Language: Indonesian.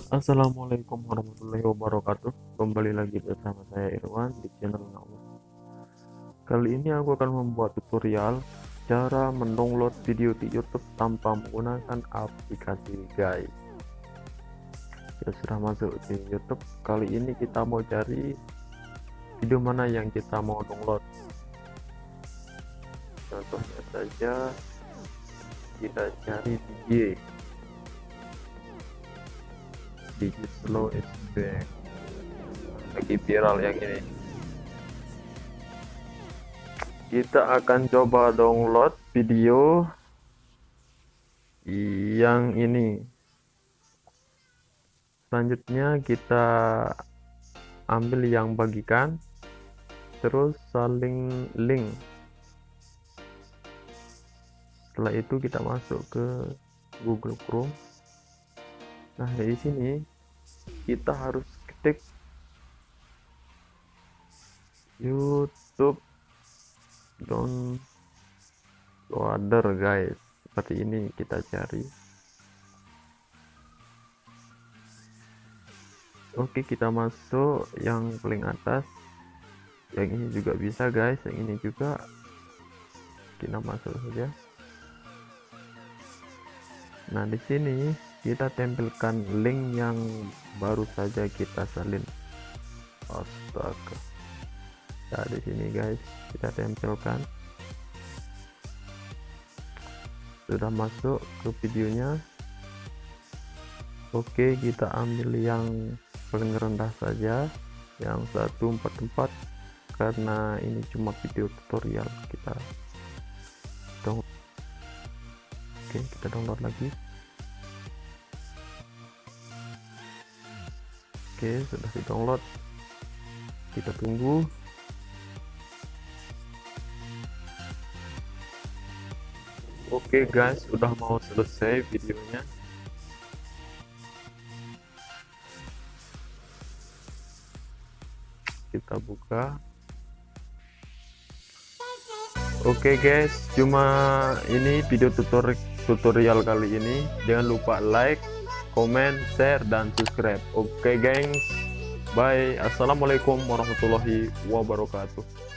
Assalamualaikum warahmatullahi wabarakatuh. Kembali lagi bersama saya Irwan di channel Nawas. Kali ini aku akan membuat tutorial cara mendownload video di YouTube tanpa menggunakan aplikasi, guys. Ya, sudah masuk di YouTube. Kali ini kita mau cari video mana yang kita mau download. Contohnya saja kita cari DJ Slow is back, lagi viral yang ini. Kita akan coba download video yang ini. Selanjutnya kita ambil yang bagikan, terus saling link. Setelah itu kita masuk ke Google Chrome. Nah, di sini kita harus ketik YouTube downloader, guys. Seperti ini kita cari. Oke, kita masuk yang paling atas. Yang ini juga bisa, guys. Yang ini juga kita masuk saja. Nah, di sini kita tempelkan link yang baru saja kita salin. Astaga. Nah, di sini, guys, kita tempelkan. Sudah masuk ke videonya. Oke, kita ambil yang paling rendah saja, yang 144, karena ini cuma video tutorial. Kita download. Oke, kita download lagi. Oke, sudah di download. Kita tunggu. Oke, guys, sudah mau selesai videonya. Kita buka. Oke, guys, cuma ini video tutorial kali ini. Jangan lupa like, comment, share, dan subscribe. Oke, gengs, bye. Assalamualaikum warahmatullahi wabarakatuh.